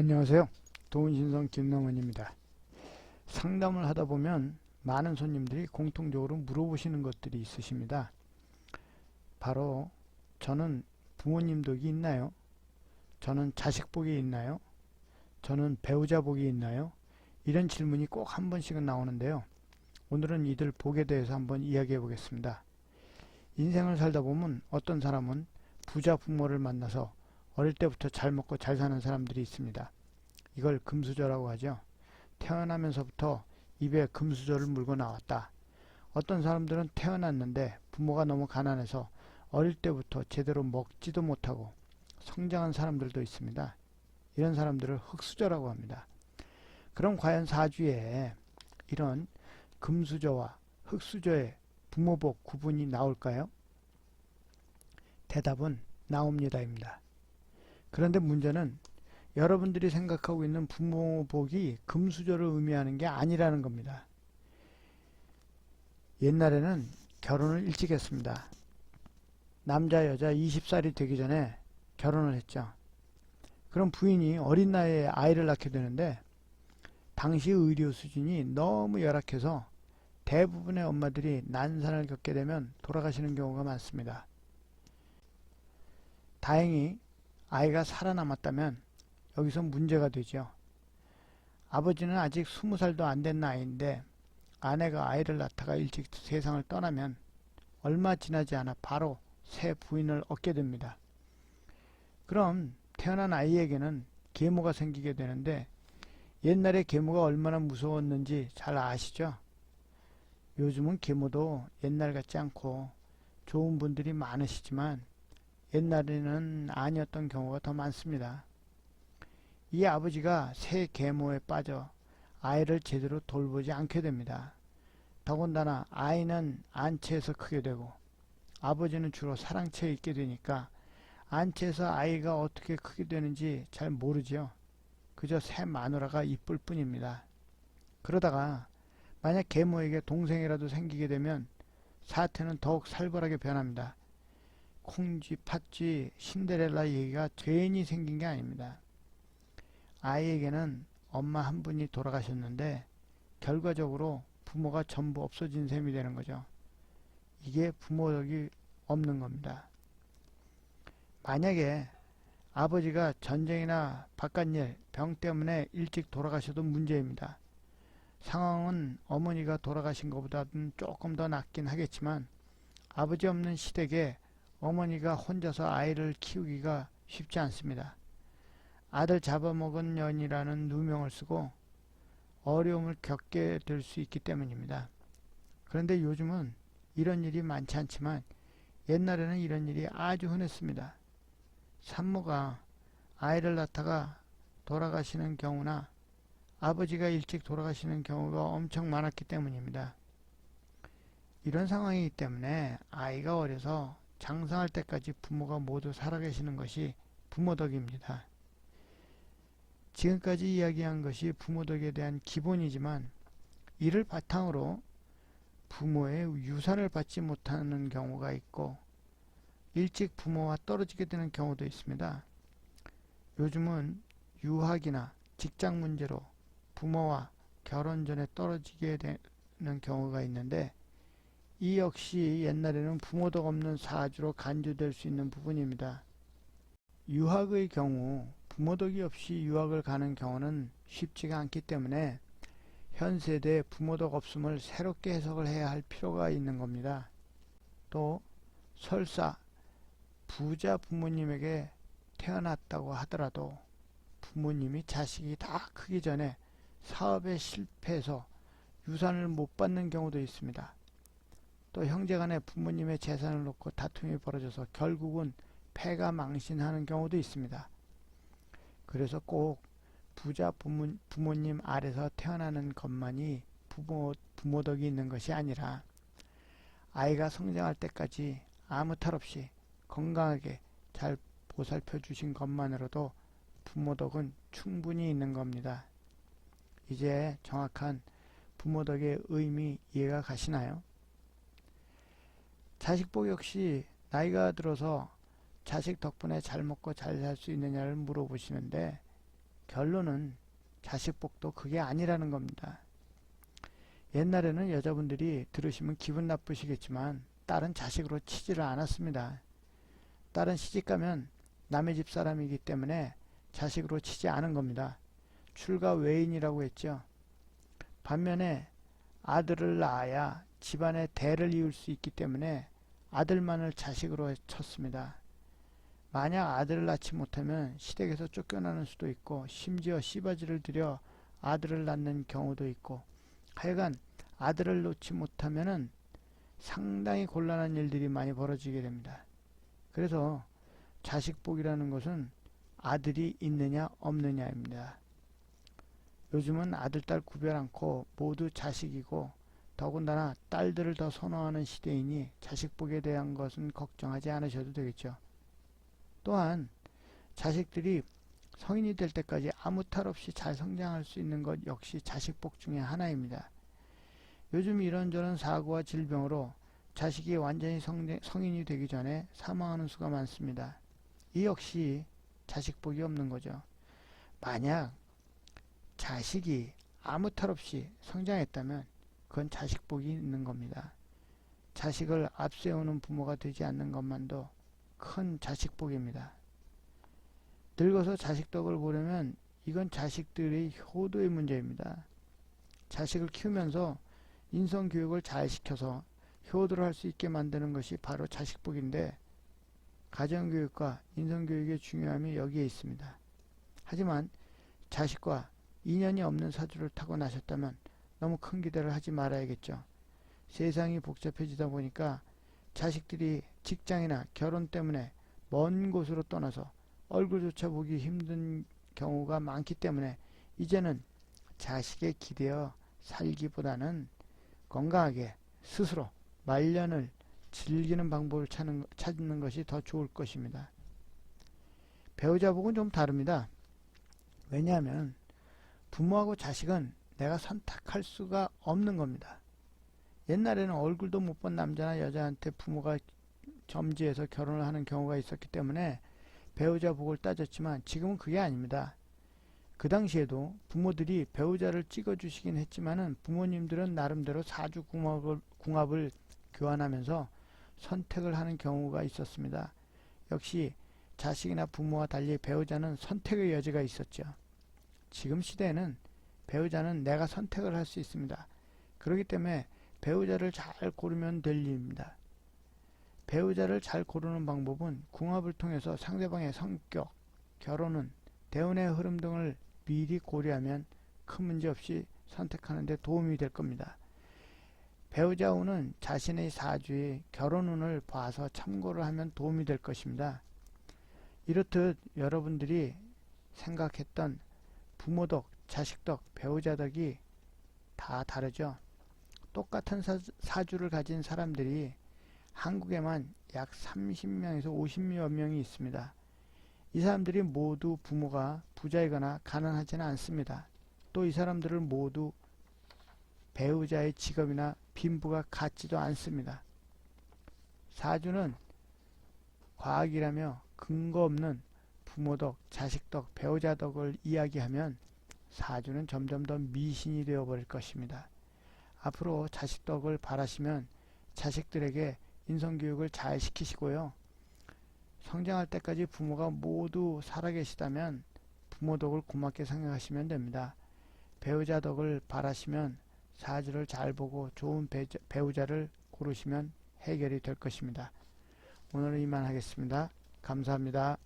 안녕하세요. 도훈신성 김남원입니다. 상담을 하다 보면 많은 손님들이 공통적으로 물어보시는 것들이 있으십니다. 바로 저는 부모님 덕이 있나요? 저는 자식 복이 있나요? 저는 배우자 복이 있나요? 이런 질문이 꼭 한 번씩은 나오는데요. 오늘은 이들 복에 대해서 한번 이야기해 보겠습니다. 인생을 살다 보면 어떤 사람은 부자 부모를 만나서 어릴 때부터 잘 먹고 잘 사는 사람들이 있습니다. 이걸 금수저라고 하죠. 태어나면서부터 입에 금수저를 물고 나왔다. 어떤 사람들은 태어났는데 부모가 너무 가난해서 어릴 때부터 제대로 먹지도 못하고 성장한 사람들도 있습니다. 이런 사람들을 흙수저라고 합니다. 그럼 과연 사주에 이런 금수저와 흙수저의 부모복 구분이 나올까요? 대답은 나옵니다입니다. 그런데 문제는 여러분들이 생각하고 있는 부모복이 금수저를 의미하는 게 아니라는 겁니다. 옛날에는 결혼을 일찍 했습니다. 남자 여자 20살이 되기 전에 결혼을 했죠. 그럼 부인이 어린 나이에 아이를 낳게 되는데 당시 의료 수준이 너무 열악해서 대부분의 엄마들이 난산을 겪게 되면 돌아가시는 경우가 많습니다. 다행히 아이가 살아남았다면 여기서 문제가 되죠. 아버지는 아직 20살도 안 된 나이인데 아내가 아이를 낳다가 일찍 세상을 떠나면 얼마 지나지 않아 바로 새 부인을 얻게 됩니다. 그럼 태어난 아이에게는 계모가 생기게 되는데 옛날에 계모가 얼마나 무서웠는지 잘 아시죠? 요즘은 계모도 옛날 같지 않고 좋은 분들이 많으시지만 옛날에는 아니었던 경우가 더 많습니다. 이 아버지가 새 계모에 빠져 아이를 제대로 돌보지 않게 됩니다. 더군다나 아이는 안채에서 크게 되고 아버지는 주로 사랑채에 있게 되니까 안채에서 아이가 어떻게 크게 되는지 잘 모르죠. 그저 새 마누라가 이쁠 뿐입니다. 그러다가 만약 계모에게 동생이라도 생기게 되면 사태는 더욱 살벌하게 변합니다. 콩쥐, 팥쥐, 신데렐라 얘기가 괜히 생긴 게 아닙니다. 아이에게는 엄마 한 분이 돌아가셨는데 결과적으로 부모가 전부 없어진 셈이 되는 거죠. 이게 부모덕이 없는 겁니다. 만약에 아버지가 전쟁이나 바깥일, 병 때문에 일찍 돌아가셔도 문제입니다. 상황은 어머니가 돌아가신 것보다는 조금 더 낫긴 하겠지만 아버지 없는 시댁에 어머니가 혼자서 아이를 키우기가 쉽지 않습니다. 아들 잡아먹은 년이라는 누명을 쓰고 어려움을 겪게 될 수 있기 때문입니다. 그런데 요즘은 이런 일이 많지 않지만 옛날에는 이런 일이 아주 흔했습니다. 산모가 아이를 낳다가 돌아가시는 경우나 아버지가 일찍 돌아가시는 경우가 엄청 많았기 때문입니다. 이런 상황이기 때문에 아이가 어려서 장성할 때까지 부모가 모두 살아계시는 것이 부모덕입니다. 지금까지 이야기한 것이 부모덕에 대한 기본이지만 이를 바탕으로 부모의 유산을 받지 못하는 경우가 있고 일찍 부모와 떨어지게 되는 경우도 있습니다. 요즘은 유학이나 직장 문제로 부모와 결혼 전에 떨어지게 되는 경우가 있는데 이 역시 옛날에는 부모덕 없는 사주로 간주될 수 있는 부분입니다. 유학의 경우 부모덕이 없이 유학을 가는 경우는 쉽지가 않기 때문에 현 세대의 부모덕 없음을 새롭게 해석을 해야 할 필요가 있는 겁니다. 또 설사 부자 부모님에게 태어났다고 하더라도 부모님이 자식이 다 크기 전에 사업에 실패해서 유산을 못 받는 경우도 있습니다. 또 형제간에 부모님의 재산을 놓고 다툼이 벌어져서 결국은 패가 망신하는 경우도 있습니다. 그래서 꼭 부자 부모님 아래서 태어나는 것만이 부모덕이 있는 것이 아니라 아이가 성장할 때까지 아무 탈 없이 건강하게 잘 보살펴 주신 것만으로도 부모덕은 충분히 있는 겁니다. 이제 정확한 부모덕의 의미 이해가 가시나요? 자식복 역시 나이가 들어서 자식 덕분에 잘 먹고 잘 살 수 있느냐를 물어보시는데 결론은 자식복도 그게 아니라는 겁니다. 옛날에는 여자분들이 들으시면 기분 나쁘시겠지만 딸은 자식으로 치지를 않았습니다. 딸은 시집가면 남의 집 사람이기 때문에 자식으로 치지 않은 겁니다. 출가 외인이라고 했죠. 반면에 아들을 낳아야 집안의 대를 이을 수 있기 때문에 아들만을 자식으로 쳤습니다. 만약 아들을 낳지 못하면 시댁에서 쫓겨나는 수도 있고 심지어 씨바지를 들여 아들을 낳는 경우도 있고 하여간 아들을 놓지 못하면 상당히 곤란한 일들이 많이 벌어지게 됩니다. 그래서 자식복이라는 것은 아들이 있느냐 없느냐입니다. 요즘은 아들, 딸 구별 않고 모두 자식이고 더군다나 딸들을 더 선호하는 시대이니 자식복에 대한 것은 걱정하지 않으셔도 되겠죠. 또한 자식들이 성인이 될 때까지 아무 탈 없이 잘 성장할 수 있는 것 역시 자식복 중에 하나입니다. 요즘 이런저런 사고와 질병으로 자식이 완전히 성인이 되기 전에 사망하는 수가 많습니다. 이 역시 자식복이 없는 거죠. 만약 자식이 아무 탈 없이 성장했다면 그건 자식복이 있는 겁니다. 자식을 앞세우는 부모가 되지 않는 것만도 큰 자식복입니다. 늙어서 자식덕을 보려면 이건 자식들의 효도의 문제입니다. 자식을 키우면서 인성교육을 잘 시켜서 효도를 할 수 있게 만드는 것이 바로 자식복인데 가정교육과 인성교육의 중요함이 여기에 있습니다. 하지만 자식과 인연이 없는 사주를 타고 나셨다면 너무 큰 기대를 하지 말아야겠죠. 세상이 복잡해지다 보니까 자식들이 직장이나 결혼 때문에 먼 곳으로 떠나서 얼굴조차 보기 힘든 경우가 많기 때문에 이제는 자식에 기대어 살기보다는 건강하게 스스로 말년을 즐기는 방법을 찾는 것이 더 좋을 것입니다. 배우자 복은 좀 다릅니다. 왜냐하면 부모하고 자식은 내가 선택할 수가 없는 겁니다. 옛날에는 얼굴도 못 본 남자나 여자한테 부모가 점지해서 결혼을 하는 경우가 있었기 때문에 배우자 복을 따졌지만 지금은 그게 아닙니다. 그 당시에도 부모들이 배우자를 찍어주시긴 했지만은 부모님들은 나름대로 사주 궁합을 교환하면서 선택을 하는 경우가 있었습니다. 역시 자식이나 부모와 달리 배우자는 선택의 여지가 있었죠. 지금 시대에는 배우자는 내가 선택을 할 수 있습니다. 그렇기 때문에 배우자를 잘 고르면 될 일입니다. 배우자를 잘 고르는 방법은 궁합을 통해서 상대방의 성격, 결혼운, 대운의 흐름 등을 미리 고려하면 큰 문제 없이 선택하는 데 도움이 될 겁니다. 배우자 운은 자신의 사주의 결혼운을 봐서 참고를 하면 도움이 될 것입니다. 이렇듯 여러분들이 생각했던 부모덕, 자식덕, 배우자덕이 다 다르죠. 똑같은 사주를 가진 사람들이 한국에만 약 30명에서 50여 명이 있습니다. 이 사람들이 모두 부모가 부자이거나 가난하지는 않습니다. 또 이 사람들은 모두 배우자의 직업이나 빈부가 같지도 않습니다. 사주는 과학이라며 근거 없는 부모덕, 자식덕, 배우자덕을 이야기하면 사주는 점점 더 미신이 되어버릴 것입니다. 앞으로 자식덕을 바라시면 자식들에게 인성교육을 잘 시키시고요. 성장할 때까지 부모가 모두 살아계시다면 부모덕을 고맙게 생각하시면 됩니다. 배우자덕을 바라시면 사주를 잘 보고 좋은 배우자를 고르시면 해결이 될 것입니다. 오늘은 이만 하겠습니다. 감사합니다.